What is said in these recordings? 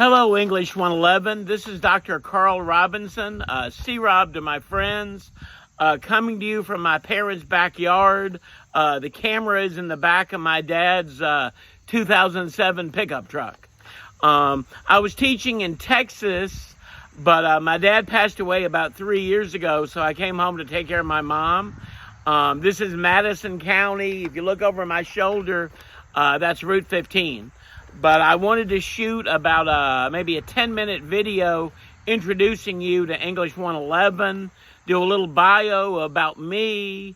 Hello, English 111. This is Dr. Carl Robinson, C-Rob to my friends, coming to you from my parents' backyard. The camera is in the back of my dad's 2007 pickup truck. I was teaching in Texas, but my dad passed away about 3 years ago, so I came home to take care of my mom. This is Madison County. If you look over my shoulder, that's Route 15. But I wanted to shoot about maybe a 10-minute video introducing you to English 111, do a little bio about me,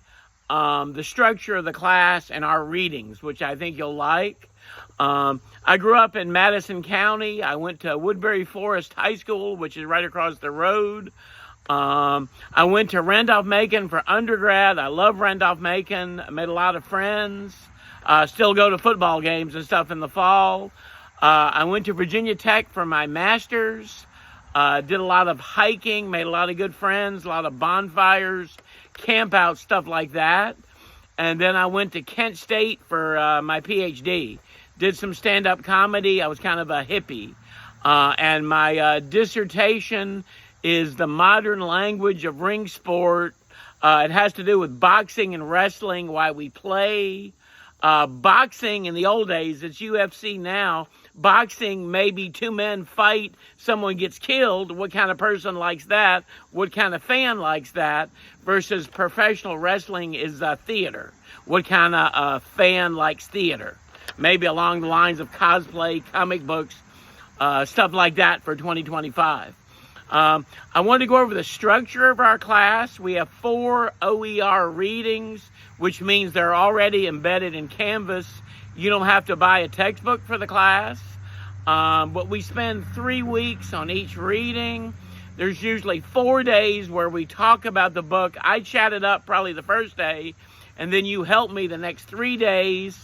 the structure of the class, and our readings, which I think you'll like. I grew up in Madison County. I went to Woodbury Forest High School, which is right across the road. I went to Randolph-Macon for undergrad. I love Randolph-Macon. I made a lot of friends. Still go to football games and stuff in the fall. I went to Virginia Tech for my master's. Did a lot of hiking, made a lot of good friends, a lot of bonfires, camp out, stuff like that. And then I went to Kent State for my PhD. Did some stand-up comedy. I was kind of a hippie. And my dissertation is the modern language of ring sport. It has to do with boxing and wrestling, why we play. Boxing in the old days, it's UFC now. Boxing, maybe two men fight, someone gets killed. What kind of person likes that? What kind of fan likes that? Versus professional wrestling is theater. What kind of fan likes theater? Maybe along the lines of cosplay, comic books, stuff like that for 2025. I want to go over the structure of our class. We have 4 OER readings, which means they're already embedded in Canvas. You don't have to buy a textbook for the class. But we spend 3 weeks on each reading. There's usually 4 days where we talk about the book. I chat it up probably the first day, and then you help me the next 3 days.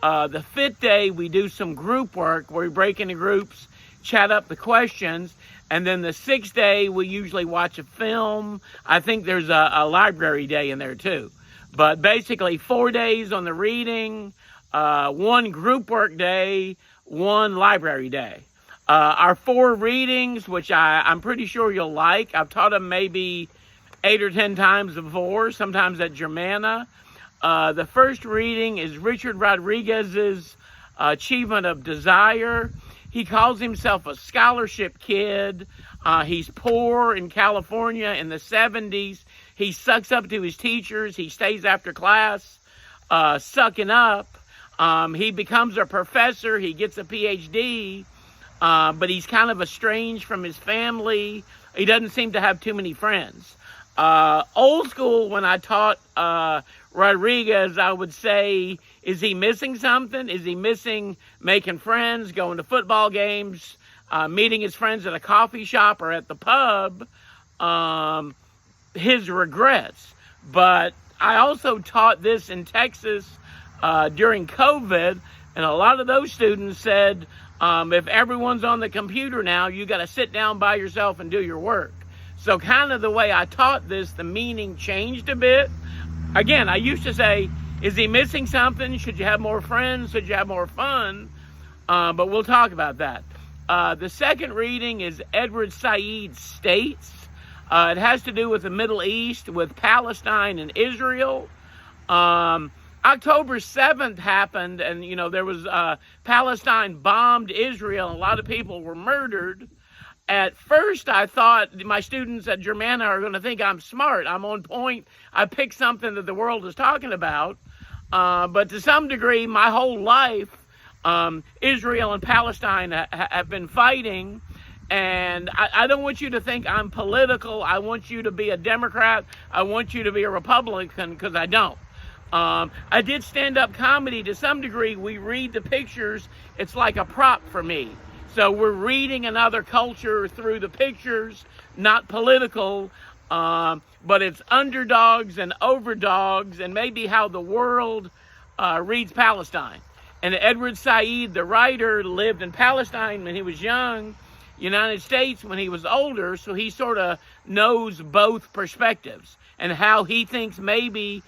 The 5th day, we do some group work where we break into groups, chat up the questions. And then the 6th day, we usually watch a film. I think there's a library day in there too. But basically 4 days on the reading, 1 group work day, 1 library day. Our 4 readings, which I'm pretty sure you'll like. I've taught them maybe 8 or 10 times before, sometimes at Germanna. The first reading is Richard Rodriguez's Achievement of Desire. He calls himself a scholarship kid. He's poor in California in the 70s. He sucks up to his teachers. He stays after class, sucking up. He becomes a professor. He gets a PhD, but he's kind of estranged from his family. He doesn't seem to have too many friends. Old school, when I taught Rodriguez, I would say, is he missing something? Is he missing making friends, going to football games, meeting his friends at a coffee shop or at the pub? His regrets. But I also taught this in Texas during COVID, and a lot of those students said, if everyone's on the computer now, you got to sit down by yourself and do your work. So kind of the way I taught this, the meaning changed a bit. Again, I used to say, is he missing something? Should you have more friends? Should you have more fun? But we'll talk about that. The second reading is Edward Said's States. It has to do with the Middle East, with Palestine and Israel. October 7th happened, and, there was Palestine bombed Israel, and a lot of people were murdered. At first, I thought my students at Germanna are going to think I'm smart. I'm on point. I picked something that the world is talking about. But to some degree, my whole life, Israel and Palestine have been fighting. And I don't want you to think I'm political. I want you to be a Democrat. I want you to be a Republican, because I don't. I did stand-up comedy to some degree. We read the pictures. It's like a prop for me. So we're reading another culture through the pictures, not political, but it's underdogs and overdogs, and maybe how the world reads Palestine. And Edward Said, the writer, lived in Palestine when he was young, United States when he was older, so he sort of knows both perspectives and how he thinks maybe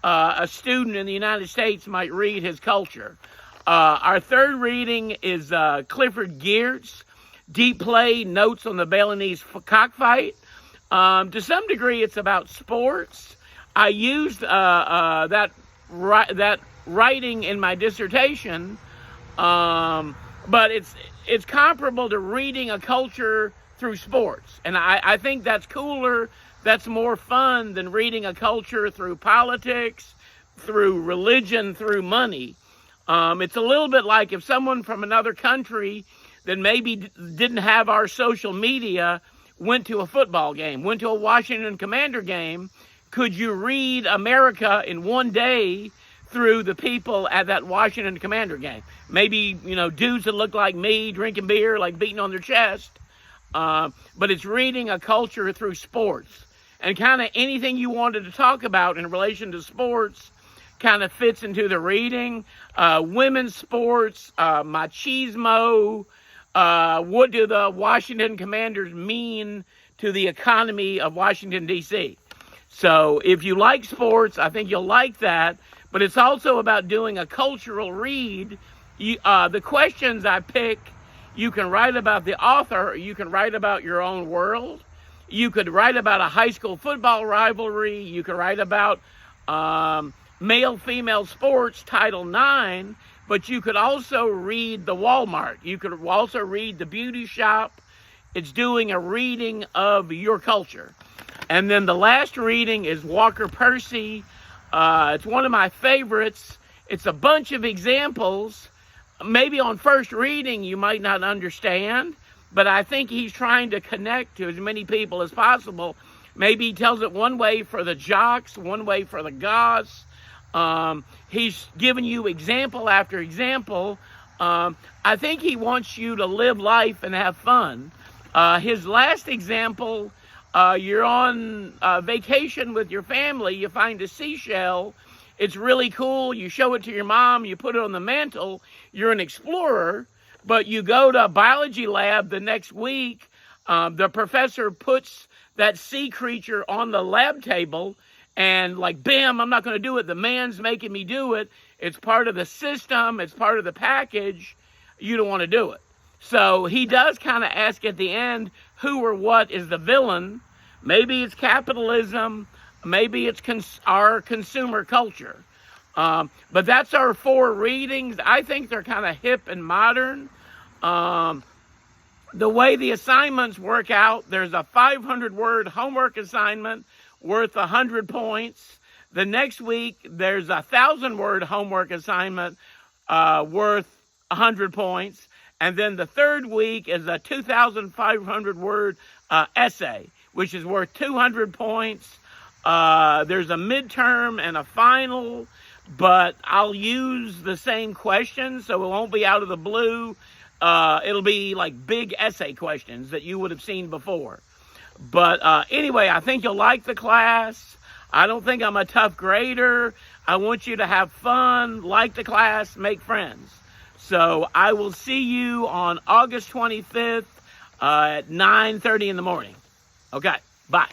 a student in the United States might read his culture. Our third reading is Clifford Geertz, Deep Play, Notes on the Balinese Cockfight. To some degree, it's about sports. I used that writing in my dissertation, but it's comparable to reading a culture through sports. And I think that's cooler, that's more fun than reading a culture through politics, through religion, through money. It's a little bit like if someone from another country that maybe didn't have our social media went to a football game, went to a Washington Commander game. Could you read America in one day through the people at that Washington Commander game? Maybe, dudes that look like me, drinking beer, like beating on their chest. But it's reading a culture through sports. And kind of anything you wanted to talk about in relation to sports kind of fits into the reading. Women's sports, machismo, what do the Washington Commanders mean to the economy of Washington, D.C.? So if you like sports, I think you'll like that. But it's also about doing a cultural read. The questions I pick, you can write about the author, or you can write about your own world. You could write about a high school football rivalry. You could write about male-female sports, Title IX. But you could also read the Walmart. You could also read the beauty shop. It's doing a reading of your culture. And then the last reading is Walker Percy. It's one of my favorites. It's a bunch of examples. Maybe on first reading you might not understand, but I think he's trying to connect to as many people as possible. Maybe he tells it one way for the jocks, one way for the goths. He's giving you example after example. I think he wants you to live life and have fun. His last example, you're on vacation with your family, you find a seashell, it's really cool, you show it to your mom, you put it on the mantle, you're an explorer, but you go to a biology lab the next week, the professor puts that sea creature on the lab table, and like, bam, I'm not going to do it, the man's making me do it, it's part of the system, it's part of the package, you don't want to do it. So he does kind of ask at the end, who or what is the villain? Maybe it's capitalism. Maybe it's our consumer culture. But that's our 4 readings. I think they're kind of hip and modern. The way the assignments work out, there's a 500-word homework assignment worth 100 points. The next week, there's a 1,000-word homework assignment worth 100 points. And then the third week is a 2,500-word essay, which is worth 200 points. There's a midterm and a final, but I'll use the same questions, so it won't be out of the blue. It'll be like big essay questions that you would have seen before. But anyway, I think you'll like the class. I don't think I'm a tough grader. I want you to have fun, like the class, make friends. So I will see you on August 25th at 9:30 in the morning. Okay, bye.